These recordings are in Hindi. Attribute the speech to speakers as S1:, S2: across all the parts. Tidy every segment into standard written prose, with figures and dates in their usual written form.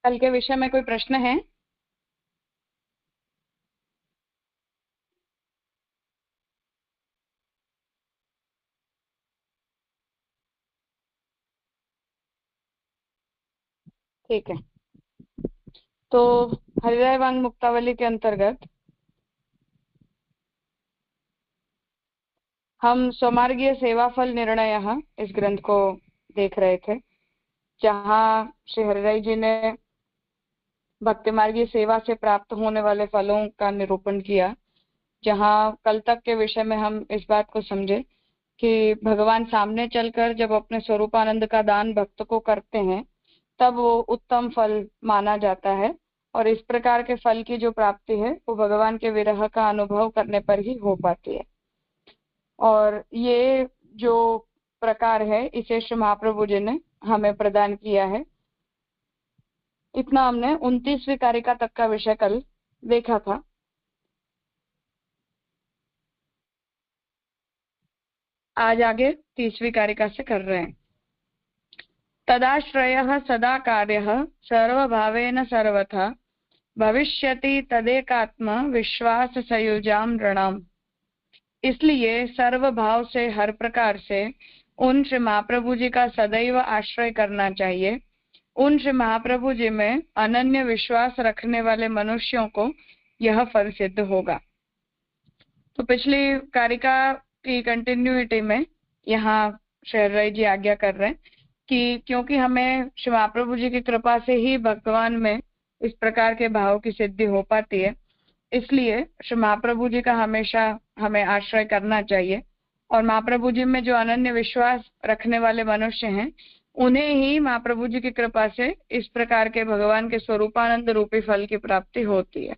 S1: कल के विषय में कोई प्रश्न है? ठीक है, तो हरिराय वांग मुक्तावली के अंतर्गत हम स्वमार्गीय सेवाफल निर्णयः इस ग्रंथ को देख रहे थे, जहाँ श्री हरिराय जी ने भक्ति मार्गीय सेवा से प्राप्त होने वाले फलों का निरूपण किया। जहाँ कल तक के विषय में हम इस बात को समझे कि भगवान सामने चलकर जब अपने स्वरूपानंद का दान भक्त को करते हैं तब वो उत्तम फल माना जाता है, और इस प्रकार के फल की जो प्राप्ति है वो भगवान के विरह का अनुभव करने पर ही हो पाती है। और ये जो प्रकार है इसे श्री महाप्रभु जी ने हमें प्रदान किया है। इतना हमने 29वीं कारिका तक का विषय कल देखा था। आज आगे 30वीं कारिका से कर रहे हैं। तदाश्रयः सदा कार्यः सर्वभावेन सर्वथा भविष्यति तदेकात्म विश्वास संयुजाम नृणाम। इसलिए सर्व भाव से हर प्रकार से उन श्री महाप्रभु जी का सदैव आश्रय करना चाहिए। उन श्री महाप्रभु जी में अनन्य विश्वास रखने वाले मनुष्यों को यह फल सिद्ध होगा। तो पिछली कारिका की कंटिन्यूटी में यहाँ श्री हरिराय जी आज्ञा कर रहे हैं कि क्योंकि हमें श्री महाप्रभु जी की कृपा से ही भगवान में इस प्रकार के भाव की सिद्धि हो पाती है, इसलिए श्री महाप्रभु जी का हमेशा हमें आश्रय करना चाहिए। और महाप्रभु जी में जो अनन्य विश्वास रखने वाले मनुष्य हैं उन्हें ही महाप्रभु जी की कृपा से इस प्रकार के भगवान के स्वरूपानंद रूपी फल की प्राप्ति होती है।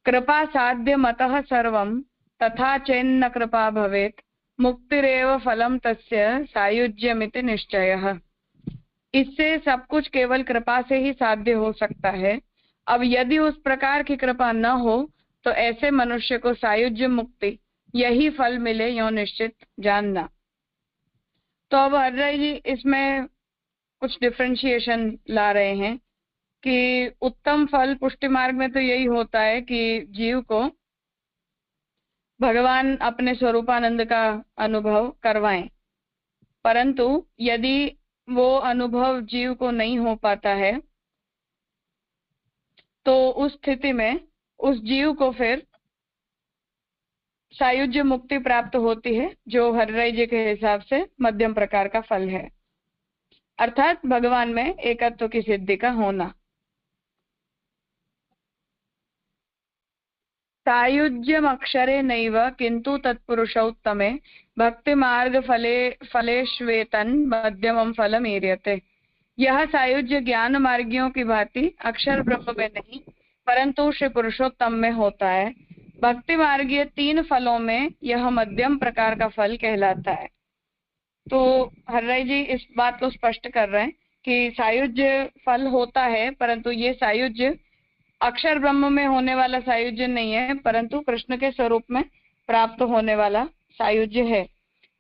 S1: कृपा साध्य मतः सर्वं तथा चेन्न कृपा भवेत् मुक्तिरेव फलम तस्य सायुज्यमिति निश्चयः। इससे सब कुछ केवल कृपा से ही साध्य हो सकता है। अब यदि उस प्रकार की कृपा न हो तो ऐसे मनुष्य को सायुज्य मुक्ति यही फल मिले यो निश्चित जानना। तो अब हरिराय जी इसमें कुछ डिफरेंशिएशन ला रहे हैं कि उत्तम फल पुष्टि मार्ग में तो यही होता है कि जीव को भगवान अपने स्वरूपानंद का अनुभव करवाएं, परंतु यदि वो अनुभव जीव को नहीं हो पाता है तो उस स्थिति में उस जीव को फिर सायुज्य मुक्ति प्राप्त होती है, जो हरिराय जी के हिसाब से मध्यम प्रकार का फल है, अर्थात भगवान में एकत्व की सिद्धि का होना। सायुज्यम अक्षरे नैव किंतु तत्पुरुषोत्तमे भक्ति मार्ग फलेष्वेतन मध्यमम फलम एर्यते। यह सायुज्य ज्ञान मार्गियों की भांति अक्षर ब्रह्म में नहीं परंतु श्री पुरुषोत्तम में होता है। भक्ति मार्गीय 3 फलों में यह मध्यम प्रकार का फल कहलाता है। तो हरिराय जी इस बात को स्पष्ट कर रहे हैं कि सायुज्य फल होता है, परंतु ये सायुज्य अक्षर ब्रह्म में होने वाला सायुज्य नहीं है, परंतु कृष्ण के स्वरूप में प्राप्त होने वाला सायुज्य है।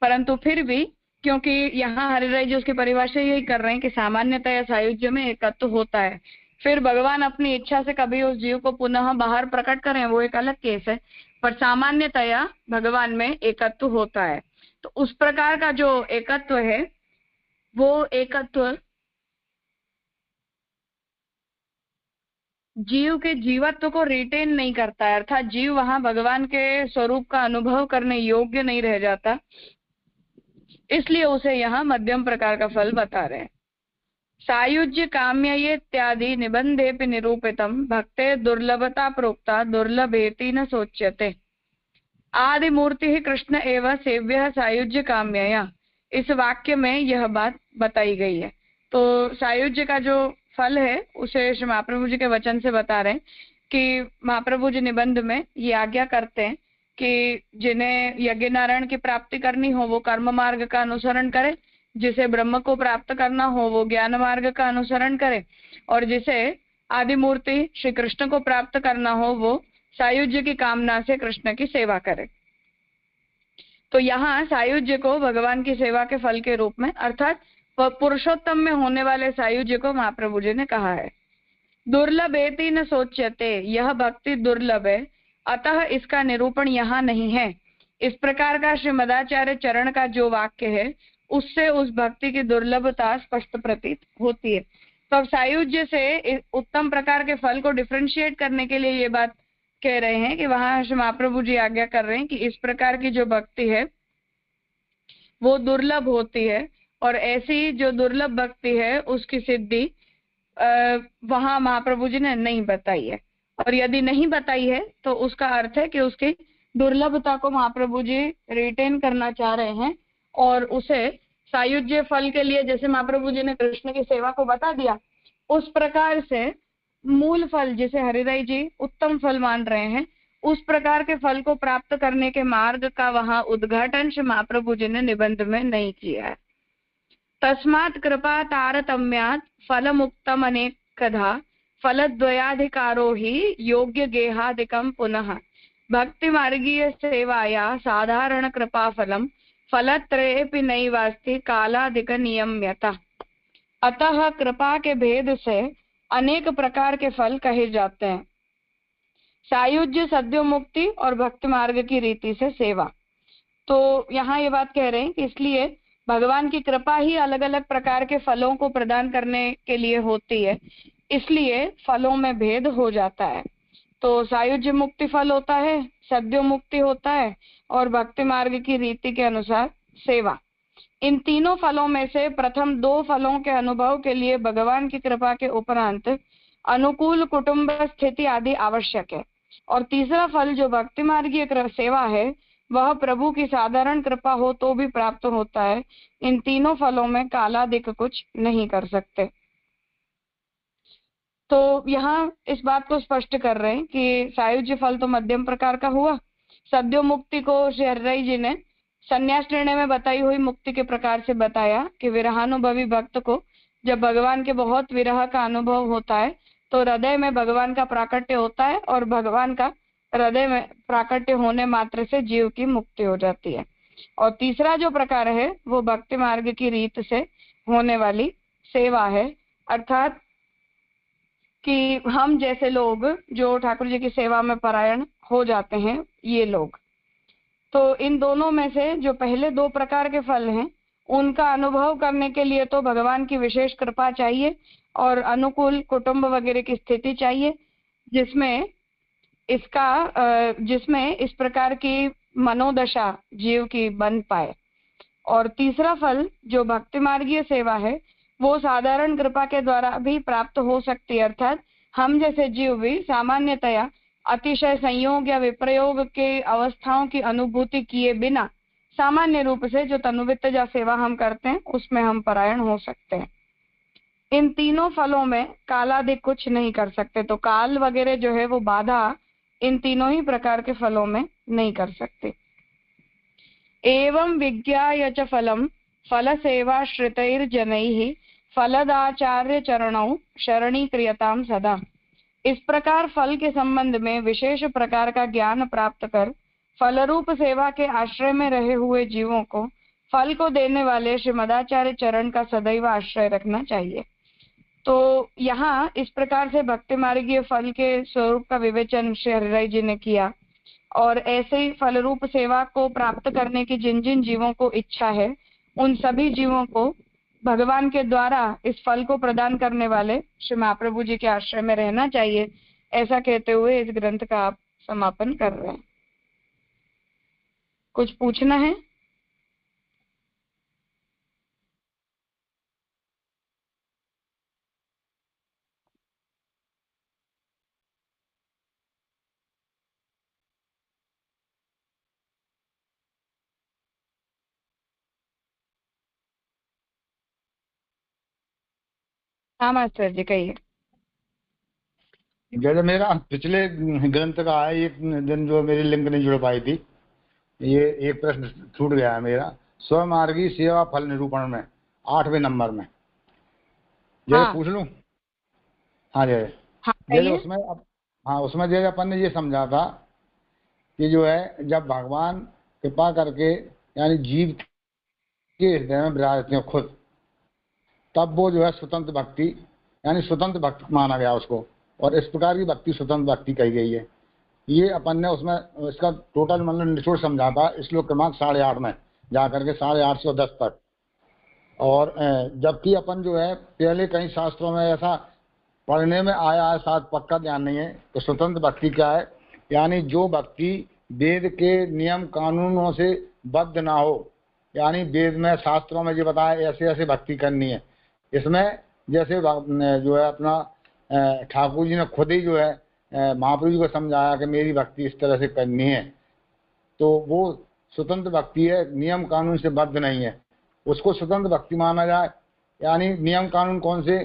S1: परंतु फिर भी क्योंकि यहाँ हरिराय जी उसकी परिभाषा यही कर रहे हैं कि सामान्यतया सायुज्य में एकत्व होता है, फिर भगवान अपनी इच्छा से कभी उस जीव को पुनः बाहर प्रकट करें वो एक अलग केस है, पर सामान्यतया भगवान में एकत्व होता है। तो उस प्रकार का जो एकत्व है वो एकत्व जीव के जीवत्व को रिटेन नहीं करता है, अर्थात जीव वहां भगवान के स्वरूप का अनुभव करने योग्य नहीं रह जाता, इसलिए उसे यहाँ मध्यम प्रकार का फल बता रहे हैं। सायुज्य काम्य इत्यादि निबंधेपि निरूपितम भक्ते दुर्लभता प्रोक्ता दुर्लभेति न सोच्यते। आदि मूर्ति ही कृष्ण एवं सेव्य सायुज्य काम्यया, इस वाक्य में यह बात बताई गई है। तो सायुज्य का जो फल है उसे श्री महाप्रभु जी के वचन से बता रहे हैं कि महाप्रभु जी निबंध में ये आज्ञा करते हैं कि जिन्हें यज्ञ नारायण की प्राप्ति करनी हो वो कर्म मार्ग का अनुसरण करे, जिसे ब्रह्म को प्राप्त करना हो वो ज्ञान मार्ग का अनुसरण करे, और जिसे आदि मूर्ति श्री कृष्ण को प्राप्त करना हो वो सायुज्य की कामना से कृष्ण की सेवा करे। तो यहाँ सायुज्य को भगवान की सेवा के फल के रूप में अर्थात पुरुषोत्तम में होने वाले सायुज्य को महाप्रभु जी ने कहा है। दुर्लभ एति न सोच्यते, यह भक्ति दुर्लभ है, अतः इसका निरूपण यहाँ नहीं है। इस प्रकार का श्रीमदाचार्य चरण का जो वाक्य है उससे उस भक्ति की दुर्लभता स्पष्ट प्रतीत होती है। तो अब सायुज्य से उत्तम प्रकार के फल को डिफरेंशिएट करने के लिए ये बात कह रहे हैं कि वहां श्री महाप्रभु जी आज्ञा कर रहे हैं कि इस प्रकार की जो भक्ति है वो दुर्लभ होती है, और ऐसी जो दुर्लभ भक्ति है उसकी सिद्धि वहां महाप्रभु जी ने नहीं बताई है। और यदि नहीं बताई है तो उसका अर्थ है कि उसकी दुर्लभता को महाप्रभु जी रिटेन करना चाह रहे हैं, और उसे सायुज्य फल के लिए जैसे महाप्रभु जी ने कृष्ण की सेवा को बता दिया, उस प्रकार से मूल फल जिसे हरिराय जी उत्तम फल मान रहे हैं, उस प्रकार के फल को प्राप्त करने के मार्ग का वहां उद्घाटन श्री महाप्रभु जी ने निबंध में नहीं किया है। तस्मात् कृपा तारतम्यात् फलमुक्तम अनेकधा फलद्वयाधिकारो ही योग्य गेहादिकम पुनः भक्ति मार्गीय सेवाया साधारण कृपा फलम फलत्रयेपि नैवास्ति कालाधिक नियम्यता। अतः कृपा के भेद से अनेक प्रकार के फल कहे जाते हैं। सायुज्य, सद्यो मुक्ति और भक्ति मार्ग की रीति से सेवा। तो यहाँ ये बात कह रहे हैं कि इसलिए भगवान की कृपा ही अलग अलग प्रकार के फलों को प्रदान करने के लिए होती है, इसलिए फलों में भेद हो जाता है। तो सायुज्य मुक्ति फल होता है, सद्यो मुक्ति होता है, और भक्ति मार्ग की रीति के अनुसार सेवा। इन तीनों फलों में से प्रथम दो फलों के अनुभव के लिए भगवान की कृपा के उपरांत अनुकूल कुटुंब स्थिति आदि आवश्यक है, और तीसरा फल जो भक्ति मार्गीय सेवा है वह प्रभु की साधारण कृपा हो तो भी प्राप्त होता है। इन तीनों फलों में कालादिक कुछ नहीं कर सकते। तो यहाँ इस बात को स्पष्ट कर रहे हैं कि सायुज्य फल तो मध्यम प्रकार का हुआ। सद्यो मुक्ति को श्री हरिराय जी ने संन्यास निर्णय में बताई हुई मुक्ति के प्रकार से बताया कि विरहानुभवी भक्त को जब भगवान के बहुत विरह का अनुभव होता है तो हृदय में भगवान का प्राकट्य होता है, और भगवान का हृदय में प्राकट्य होने मात्र से जीव की मुक्ति हो जाती है। और तीसरा जो प्रकार है वो भक्ति मार्ग की रीत से होने वाली सेवा है, अर्थात कि हम जैसे लोग जो ठाकुर जी की सेवा में परायण हो जाते हैं, ये लोग। तो इन दोनों में से जो पहले दो प्रकार के फल हैं उनका अनुभव करने के लिए तो भगवान की विशेष कृपा चाहिए और अनुकूल कुटुंब वगैरह की स्थिति चाहिए, जिसमें इस प्रकार की मनोदशा जीव की बन पाए। और तीसरा फल जो भक्ति मार्गीय सेवा है वो साधारण कृपा के द्वारा भी प्राप्त हो सकती है, अर्थात हम जैसे जीव भी सामान्यतया अतिशय संयोग या विप्रयोग के अवस्थाओं की अनुभूति किए बिना सामान्य रूप से जो तनुवित्तजा सेवा हम करते हैं उसमें हम परायण हो सकते हैं। इन तीनों फलों में कालादिक कुछ नहीं कर सकते, तो काल वगैरह जो है वो बाधा इन तीनों ही प्रकार के फलों में नहीं कर सकते। एवं विज्ञाय च फलम फल सेवा श्रितैर्जनैः फलदाचार्य चरणौ शरणीक्रियताम सदा। इस प्रकार फल के संबंध में विशेष प्रकार का ज्ञान प्राप्त कर फलरूप सेवा के आश्रय में रहे हुए जीवों को फल को देने वाले श्रीमदाचार्य चरण का सदैव आश्रय रखना चाहिए। तो यहाँ इस प्रकार से भक्ति मार्गीय फल के स्वरूप का विवेचन श्री हरिराय जी ने किया, और ऐसे ही फल रूप सेवा को प्राप्त करने की जिन जिन जीवों को इच्छा है उन सभी जीवों को भगवान के द्वारा इस फल को प्रदान करने वाले श्री महाप्रभु जी के आश्रय में रहना चाहिए, ऐसा कहते हुए इस ग्रंथ का आप समापन कर रहे हैं। कुछ पूछना है? हाँ मास्टर जी कहिए।
S2: जैसे मेरा पिछले ग्रंथ का है, एक दिन जो मेरी लिंक नहीं जुड़ पाई थी, ये एक प्रश्न छूट गया है मेरा, स्वमार्गी सेवा फल निरूपण में 8वें नंबर में, जैसे पूछ लूं? हाँ जय। जैसे उसमें जैसे अपन ने ये समझा था कि जो है जब भगवान कृपा करके यानी जीव के हृदय में विराजते हैं खुद, तब वो जो है स्वतंत्र भक्ति यानी स्वतंत्र भक्ति माना गया उसको, और इस प्रकार की भक्ति स्वतंत्र भक्ति कही गई है। ये अपन ने उसमें इसका टोटल मतलब निचोड़ समझा था श्लोक क्रमांक 8.5 में जाकर के 8.5 से 10 तक। और जबकि अपन जो है पहले कई शास्त्रों में ऐसा पढ़ने में आया है, साथ पक्का ध्यान नहीं है। तो स्वतंत्र भक्ति क्या है, यानी जो भक्ति वेद के नियम कानूनों से बद्ध ना हो, यानी वेद में शास्त्रों में जो बताया ऐसे ऐसे भक्ति करनी है। इसमें जैसे जो है अपना ठाकुर जी ने खुद ही जो है महाप्रभु जी को समझाया कि मेरी भक्ति इस तरह से करनी है, तो वो स्वतंत्र भक्ति है, नियम कानून से बद्ध नहीं है, उसको स्वतंत्र भक्ति माना जाए। यानी नियम कानून कौन से,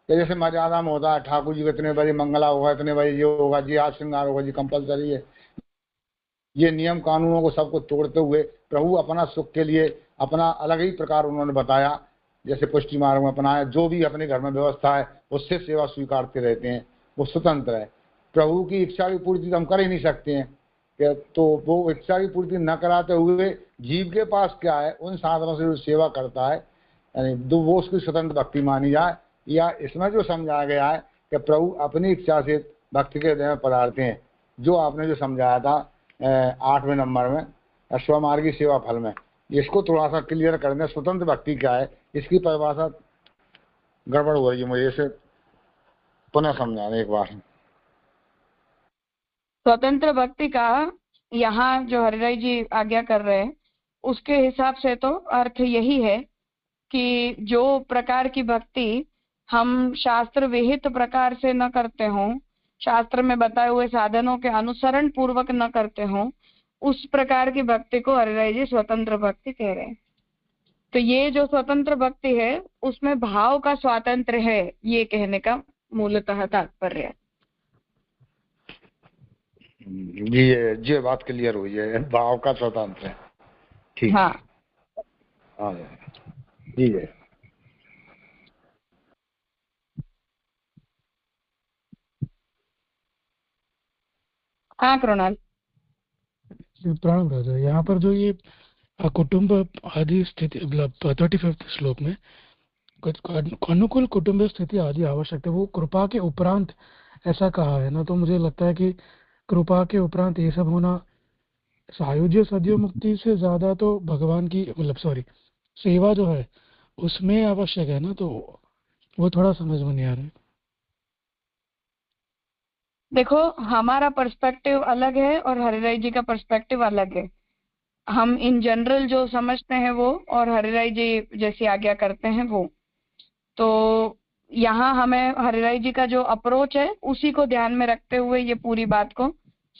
S2: जैसे मर्यादा में होता है ठाकुर जी को इतने बजे मंगला होगा, इतने बजे ये होगा जी, आज श्रृंगार होगा जी, कंपलसरी है। ये नियम कानूनों को सबको तोड़ते हुए प्रभु अपना सुख के लिए अपना अलग ही प्रकार उन्होंने बताया, जैसे पुष्टि मार्ग में अपनाया। जो भी अपने घर में व्यवस्था है उससे सेवा स्वीकारते रहते हैं, वो स्वतंत्र है। प्रभु की इच्छा की पूर्ति तो हम कर ही नहीं सकते हैं, तो वो इच्छा की पूर्ति न कराते हुए जीव के पास क्या है, उन साधनों से जो सेवा करता है, यानी वो उसकी स्वतंत्र भक्ति मानी जाए। या इसमें जो समझाया गया है कि प्रभु अपनी इच्छा से भक्ति के हृदय में पधारते हैं, जो आपने जो समझाया था 8वें नंबर में स्वमार्गी सेवा फल में, इसको थोड़ा सा क्लियर कर दें। स्वतंत्र भक्ति क्या है, इसकी परिभाषा गड़बड़ हो रही है, मुझे इसे पुनः समझाने एक बार।
S1: स्वतंत्र भक्ति का यहाँ जो हरिराय जी आज्ञा कर रहे हैं उसके हिसाब से तो अर्थ यही है कि जो प्रकार की भक्ति हम शास्त्र विहित प्रकार से न करते हों, शास्त्र में बताए हुए साधनों के अनुसरण पूर्वक न करते हों, उस प्रकार की भक्ति को हरिराय जी स्वतंत्र भक्ति कह रहे हैं। तो ये जो स्वतंत्र भक्ति है उसमें भाव का स्वातंत्र है, ये कहने का मूलतः तात्पर्य है।
S2: जी बात क्लियर हुई है, भाव का स्वतंत्र है, ठीक।
S1: हाँ
S2: जी है।
S1: हाँ कृणाल।
S3: प्राण राजा, यहाँ पर जो ये कुटुंब आदि स्थिति 35 श्लोक में अनुकूल कुटुंब स्थिति आदि आवश्यक है, वो कृपा के उपरांत ऐसा कहा है ना। तो मुझे लगता है कि कृपा के उपरांत ये सब होना सायुज्य सद्यो मुक्ति से ज्यादा तो भगवान की मतलब सेवा जो है उसमें आवश्यक है ना। तो वो थोड़ा समझ में नहीं आ रहा है।
S1: देखो हमारा पर्सपेक्टिव अलग है और हरिराय जी का पर्सपेक्टिव अलग है। हम इन जनरल जो समझते हैं वो, और हरिराय जी जैसी आज्ञा करते हैं वो। तो यहाँ हमें हरिराय जी का जो अप्रोच है उसी को ध्यान में रखते हुए ये पूरी बात को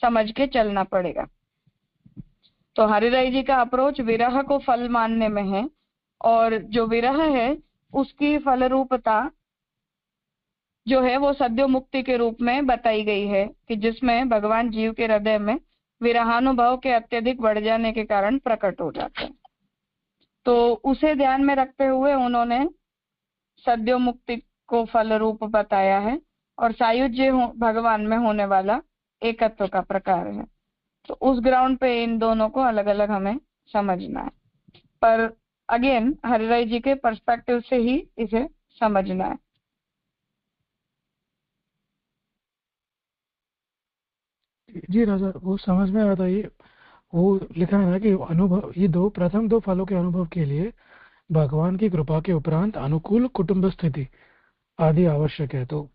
S1: समझ के चलना पड़ेगा। तो हरिराय जी का अप्रोच विरह को फल मानने में है, और जो विरह है उसकी फलरूपता जो है वो सद्यो मुक्ति के रूप में बताई गई है, कि जिसमें भगवान जीव के हृदय में विरहानुभव के अत्यधिक बढ़ जाने के कारण प्रकट हो जाते हैं। तो उसे ध्यान में रखते हुए उन्होंने सद्यो मुक्ति को फल रूप बताया है, और सायुज्य भगवान में होने वाला एकत्व का प्रकार है। तो उस ग्राउंड पे इन दोनों को अलग अलग हमें समझना है, पर अगेन हरिराय जी के पर्सपेक्टिव से ही इसे समझना है।
S3: जी राजा, वो समझ में आता है। वो लिखा है ना कि अनुभव, ये प्रथम दो फलों के अनुभव के लिए भगवान की कृपा के उपरांत अनुकूल कुटुंब स्थिति आदि आवश्यक है। तो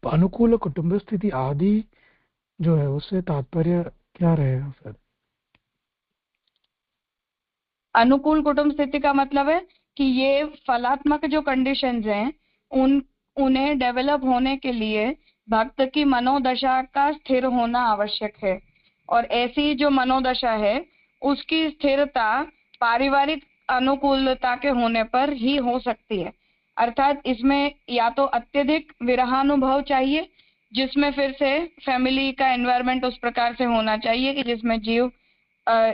S3: अनुकूल कुटुंब स्थिति आदि जो है उससे तात्पर्य क्या रहेगा फिर?
S1: अनुकूल कुटुंब स्थिति का मतलब है कि ये फलात्मक जो कंडीशंस हैं उन्हें डेवलप होने के लिए भक्त की मनोदशा का स्थिर होना आवश्यक है, और ऐसी जो मनोदशा है उसकी स्थिरता पारिवारिक अनुकूलता के होने पर ही हो सकती है। अर्थात इसमें या तो अत्यधिक विरहानुभव चाहिए, जिसमें फिर से फैमिली का एनवायरनमेंट उस प्रकार से होना चाहिए कि जिसमें जीव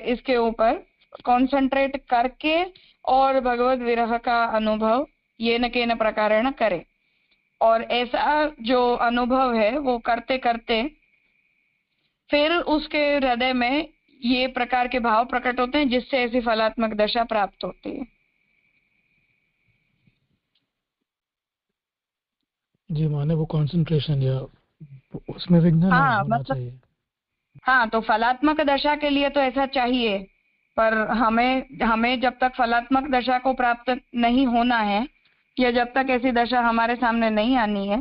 S1: इसके ऊपर कॉन्सेंट्रेट करके और भगवत विरह का अनुभव ये न के न प्रकारेण करे, और ऐसा जो अनुभव है वो करते करते फिर उसके हृदय में ये प्रकार के भाव प्रकट होते हैं, जिससे ऐसी फलात्मक दशा प्राप्त होती है।
S3: जी, माने वो कंसंट्रेशन या उसमें विघ्न ना
S1: हाँ
S3: होना
S1: मतलब,
S3: चाहिए।
S1: हाँ तो फलात्मक दशा के लिए तो ऐसा चाहिए, पर हमें हमें जब तक फलात्मक दशा को प्राप्त नहीं होना है, या जब तक ऐसी दशा हमारे सामने नहीं आनी है,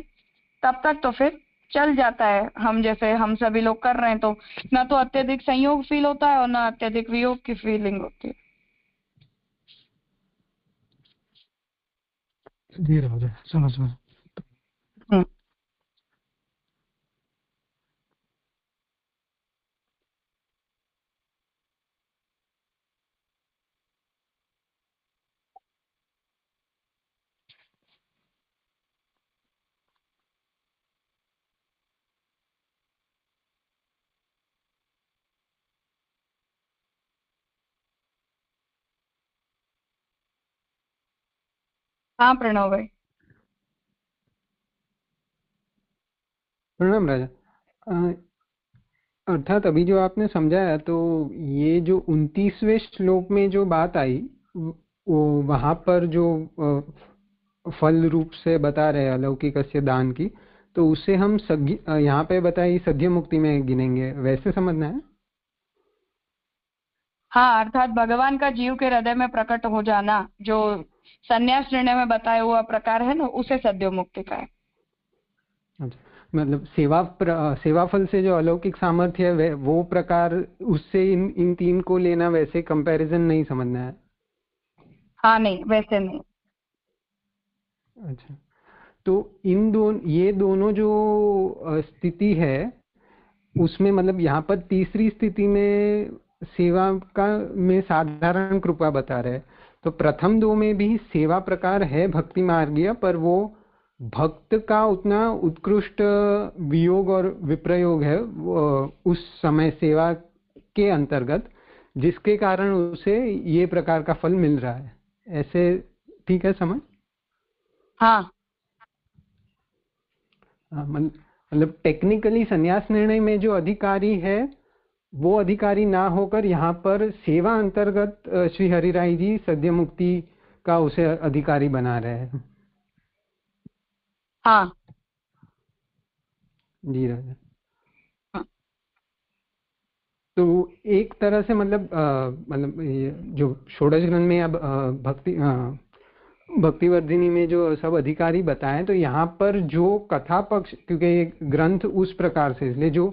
S1: तब तक तो फिर चल जाता है। हम जैसे हम सभी लोग कर रहे हैं, तो ना तो अत्यधिक संयोग फील होता है और ना अत्यधिक वियोग की फीलिंग होती है।
S3: जी राजा, समझ में।
S1: हम्म। हाँ प्रणव भाई।
S4: प्रणाम राजा। अर्थात अभी जो आपने समझाया, तो ये जो 29वें श्लोक में जो बात आई, वो वहां पर जो फल रूप से बता रहे अलौकिकस्य दान की, तो उसे हम यहाँ पे बताई सद्य मुक्ति में गिनेंगे, वैसे समझना है?
S1: हाँ अर्थात भगवान का जीव के हृदय में प्रकट हो जाना, जो संन्यास निर्णय में बताया हुआ प्रकार है ना, उसे सद्यो मुक्ति का है।
S4: अच्छा, मतलब सेवा फल से जो अलौकिक सामर्थ्य है वो प्रकार, उससे इन तीन को लेना, वैसे कंपैरिजन नहीं समझना है।
S1: हाँ नहीं, वैसे नहीं।
S4: अच्छा, तो ये दोनों जो स्थिति है, उसमें मतलब यहाँ पर तीसरी स्थिति में सेवा का में साधारण कृपा बता रहे हैं, तो प्रथम दो में भी सेवा प्रकार है भक्ति मार्गीय, पर वो भक्त का उतना उत्कृष्ट वियोग और विप्रयोग है उस समय सेवा के अंतर्गत, जिसके कारण उसे ये प्रकार का फल मिल रहा है। ऐसे ठीक है समझ?
S1: हाँ
S4: मतलब टेक्निकली संन्यास निर्णय में जो अधिकारी है, वो अधिकारी ना होकर यहाँ पर सेवा अंतर्गत श्री हरिराय जी सद्य मुक्ति का उसे अधिकारी बना रहे हैं।
S1: हाँ।
S4: जी राजा।
S1: हाँ।
S4: तो एक तरह से मतलब ये जो षोडश ग्रंथ में अब भक्तिवर्धिनी में जो सब अधिकारी बताएं, तो यहाँ पर जो कथा पक्ष, क्योंकि ये ग्रंथ उस प्रकार से, इसलिए जो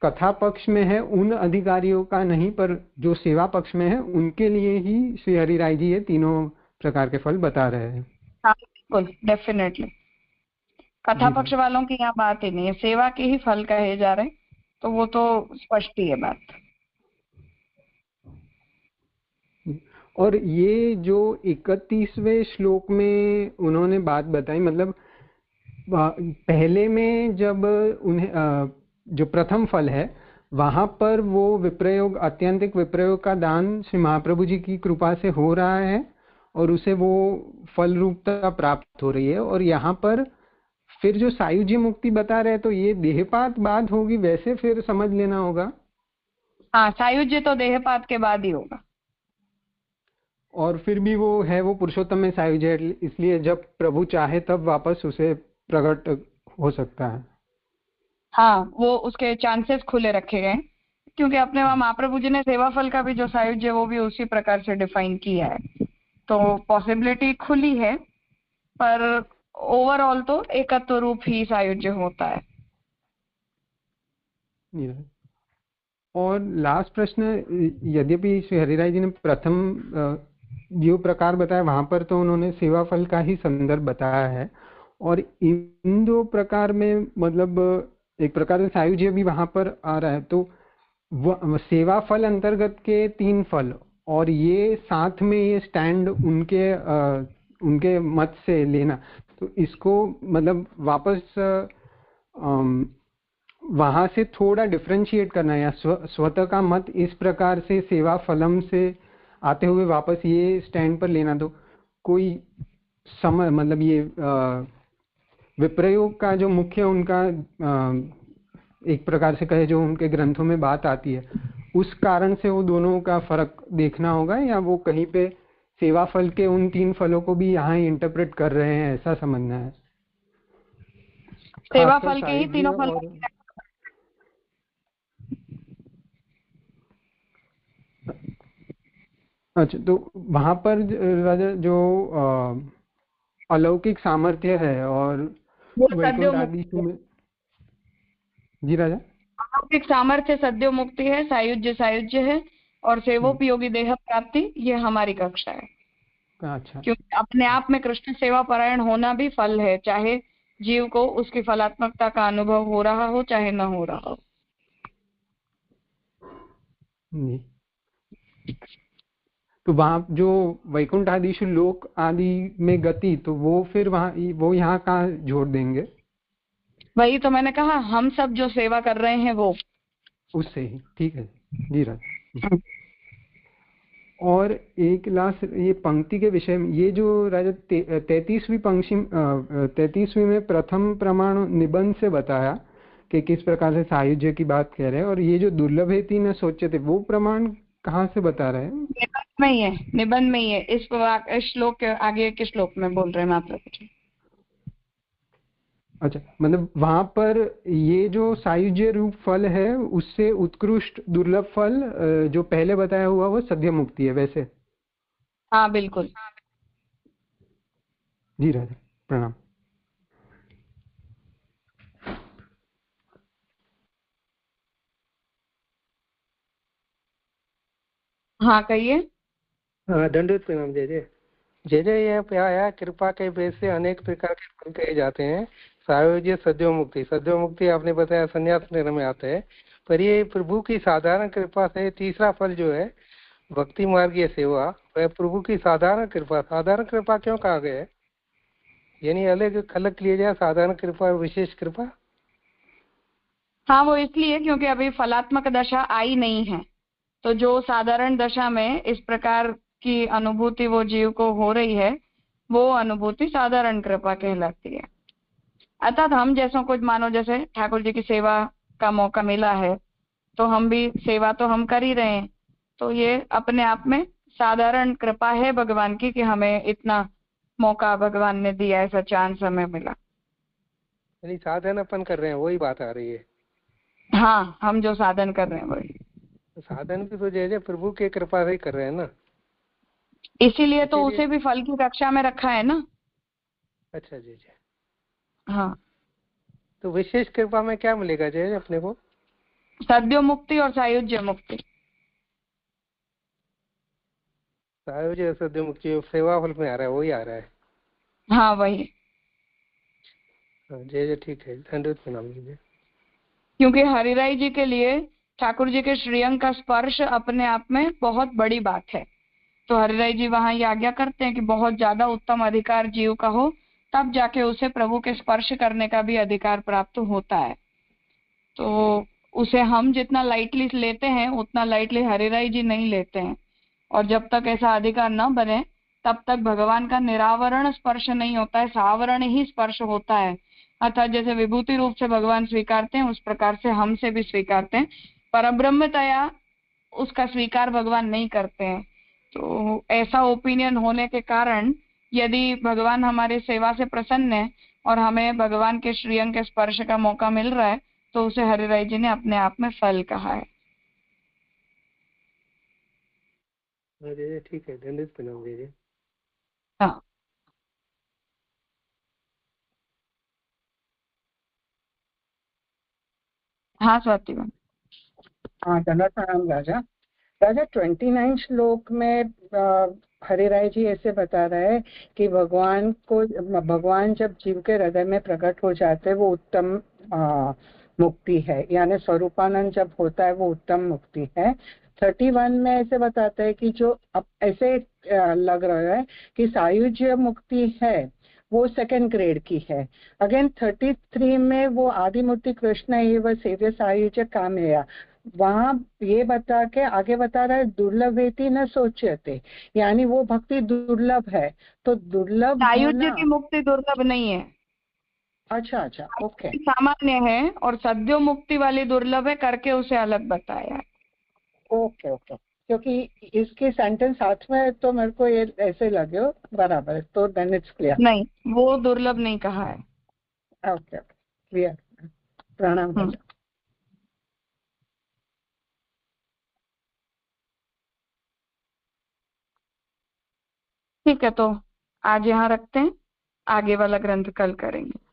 S4: कथा पक्ष में है उन अधिकारियों का नहीं, पर जो सेवा पक्ष में है उनके लिए ही श्री हरिराय जी ये तीनों प्रकार के फल बता रहे हैं।
S1: हाँ बिल्कुल, डेफिनेटली। कथा पक्ष वालों की यहाँ बात ही नहीं है, सेवा के ही फल कहे जा रहे हैं, तो वो तो स्पष्ट ही है बात।
S4: और ये जो 31वें श्लोक में उन्होंने बात बताई, मतलब पहले में जब उन्हें जो प्रथम फल है, वहां पर वो विप्रयोग, अत्यंतिक विप्रयोग का दान श्री महाप्रभु जी की कृपा से हो रहा है और उसे वो फल रूपता प्राप्त हो रही है। और यहाँ पर फिर जो सायुज्य मुक्ति बता रहे हैं, तो ये देहपात बाद होगी, वैसे फिर समझ लेना होगा।
S1: हाँ, सायुज्य तो देहपात के बाद ही होगा।
S4: और फिर भी वो है, वो पुरुषोत्तम में सायुज्य, इसलिए जब प्रभु चाहे तब वापस उसे प्रकट हो सकता है।
S1: हाँ, वो उसके चांसेस खुले रखे गए, क्योंकि अपने वहाँ महाप्रभु जी ने सेवा फल का भी जो सायुज्य वो भी उसी प्रकार से डिफाइन किया है, तो पॉसिबिलिटी खुली है, पर ओवरऑल तो एकत्व रूप ही सायुज्य होता है।
S4: और लास्ट प्रश्न, यद्यपि श्री हरिराय जी ने प्रथम जो प्रकार बताया, वहां पर तो उन्होंने सेवा फल का ही संदर्भ बताया है, और इन दो प्रकार में मतलब एक प्रकार से सायुज्य भी वहां पर आ रहा है, तो सेवा फल अंतर्गत के 3 फल और ये साथ में ये स्टैंड उनके मत से लेना, तो इसको मतलब वापस वहां से थोड़ा डिफरेंशिएट करना, या स्वतः का मत इस प्रकार से सेवा फलम से आते हुए वापस ये स्टैंड पर लेना, तो कोई समय मतलब ये विप्रयोग का जो मुख्य उनका एक प्रकार से कहे जो उनके ग्रंथों में बात आती है, उस कारण से वो दोनों का फर्क देखना होगा, या वो कहीं पे सेवा फल के उन 3 फलों को भी यहाँ ही इंटरप्रेट कर रहे हैं, ऐसा समझना है?
S1: सेवा
S4: खासकर
S1: फल के ही
S4: साहित्य
S1: तीनों फल।
S4: और अच्छा, तो वहां पर राजा जो अलौकिक सामर्थ्य है और
S1: वो
S4: वैकुंठ
S1: सद्यो
S4: आदि
S1: मुक्ति है।
S4: में। जी राजा।
S1: अलौकिक सामर्थ्य सद्यो मुक्ति है, सायुज्य सायुज्य है, और सेवोपयोगी देह प्राप्ति ये हमारी कक्षा है।
S4: अच्छा,
S1: क्योंकि अपने आप में कृष्ण सेवा परायण होना भी फल है, चाहे जीव को उसकी फलात्मकता का अनुभव हो रहा हो चाहे न हो रहा हो।
S4: जी। तो वहाँ जो वैकुंठ आदिशु लोक आदि में गति, तो वो फिर वहाँ वो यहाँ कहाँ जोड़ देंगे?
S1: वही तो मैंने कहा, हम सब जो सेवा कर रहे हैं वो
S4: उससे ही। ठीक है जी राजा। और एक लास्ट ये पंक्ति के विषय में, ये जो राजा 33वीं पंक्ति 33वीं में प्रथम प्रमाण निबंध से बताया कि किस प्रकार से सायुज्य की बात कह रहे हैं, और ये जो दुर्लभेति न सोचे थे वो प्रमाण कहाँ से बता रहे हैं?
S1: निबंध में ही है, निबंध में ही है। इस श्लोक के आगे के श्लोक में बोल रहे हैं माता जी।
S4: अच्छा, मतलब वहां पर ये जो सायुज्य रूप फल है उससे उत्कृष्ट दुर्लभ फल जो पहले बताया हुआ वो सद्य मुक्ति है वैसे?
S1: हाँ बिल्कुल।
S4: जी राजा, प्रणाम।
S1: हाँ कहिए।
S5: दंडवत प्रणाम। जय जय। जय जय। यहाँ पे आया कृपा के बेस से अनेक प्रकार के फल कहे जाते हैं। सायुज्य सद्यो मुक्ति, सद्यो मुक्ति आपने बताया संन्यास निर्णय में आता है, पर ये प्रभु की साधारण कृपा से तीसरा फल जो है भक्ति मार्गीय सेवा, वह प्रभु की साधारण कृपा। साधारण कृपा क्यों कहा गया है? यानी अलग अलग लिया जाए साधारण कृपा और विशेष कृपा?
S1: हाँ वो इसलिए क्योंकि अभी फलात्मक दशा आई नहीं है, तो जो साधारण दशा में इस प्रकार की अनुभूति वो जीव को हो रही है, वो अनुभूति साधारण कृपा कहलाती है। अर्थात हम जैसों को मानो जैसे ठाकुर जी की सेवा का मौका मिला है, तो हम भी सेवा तो हम कर ही रहे हैं, तो ये अपने आप में साधारण कृपा है भगवान की कि हमें इतना मौका भगवान ने दिया, ऐसा चांस हमें मिला।
S5: यानी साधन अपन कर रहे हैं, वही बात आ रही है।
S1: हाँ, हम जो साधन कर रहे हैं वही।
S5: साधन भी तो जय जय प्रभु की कृपा से ही कर रहे हैं ना,
S1: इसीलिए तो उसे भी फल की कक्षा में रखा है ना।
S5: अच्छा जय जय।
S1: हाँ,
S5: तो विशेष कृपा में क्या मिलेगा जय अपने को?
S1: सद्यो मुक्ति और सायुज्य मुक्ति।
S5: सायुज्य सद्यो मुक्ति सेवा फल में आ रहा है, वही आ रहा है।
S1: हाँ वही।
S5: जय जय, ठीक है, दंडवत प्रणाम लीजिए।
S1: क्योंकि हरिराय जी के लिए ठाकुर जी के श्रीअंग का स्पर्श अपने आप में बहुत बड़ी बात है, तो हरिराय जी वहां ये आज्ञा करते हैं कि बहुत ज्यादा उत्तम अधिकार जीव का हो, तब जाके उसे प्रभु के स्पर्श करने का भी अधिकार प्राप्त होता है। तो उसे हम जितना लाइटली लेते हैं उतना लाइटली हरिराय जी नहीं लेते हैं, और जब तक ऐसा अधिकार न बने तब तक भगवान का निरावरण स्पर्श नहीं होता है, सावरण ही स्पर्श होता है। अर्थात जैसे विभूति रूप से भगवान स्वीकारते हैं उस प्रकार से हमसे भी स्वीकारते हैं, परब्रह्मतया उसका स्वीकार भगवान नहीं करते हैं। तो ऐसा ओपिनियन होने के कारण यदि भगवान हमारी सेवा से प्रसन्न है और हमें भगवान के श्रीअंग के स्पर्श का मौका मिल रहा है, तो उसे हरिराय जी ने अपने आप में फल कहा है।
S5: जय जय, ठीक है, दंडवत प्रणाम जय जय।
S1: हाँ हाँ स्वाति मैम।
S6: हाँ, दंडवत प्रणाम राजा। राजा 29 श्लोक में हरिराय जी ऐसे बता रहे हैं कि भगवान जब जीव के हृदय में प्रकट हो जाते हैं वो उत्तम मुक्ति है, यानी स्वरूपानंद जब होता है वो उत्तम मुक्ति है। 31 में ऐसे बताते हैं कि जो अब ऐसे लग रहा है कि सायुज्य मुक्ति है वो सेकंड ग्रेड की है। अगेन 33 में वो आदिमूर्ति कृष्ण एवं सेव्य सायुज्य कामया, वहां ये बता के आगे बता रहा है दुर्लभेति न सोचते, यानी वो भक्ति दुर्लभ है। तो दुर्लभ
S1: सायुज्य की मुक्ति दुर्लभ नहीं है।
S6: अच्छा अच्छा, ओके,
S1: सामान्य है, और सद्यो मुक्ति वाली दुर्लभ है करके उसे अलग बताया है।
S6: ओके ओके, क्योंकि इसके सेंटेंस साथ में तो मेरे को ये ऐसे लगे हो बराबर है, तो देन इट्स क्लियर।
S1: नहीं, वो दुर्लभ नहीं कहा है।
S6: Okay okay, clear. प्रणाम राजा।
S1: ठीक है, तो आज यहाँ रखते हैं, आगे वाला ग्रंथ कल करेंगे।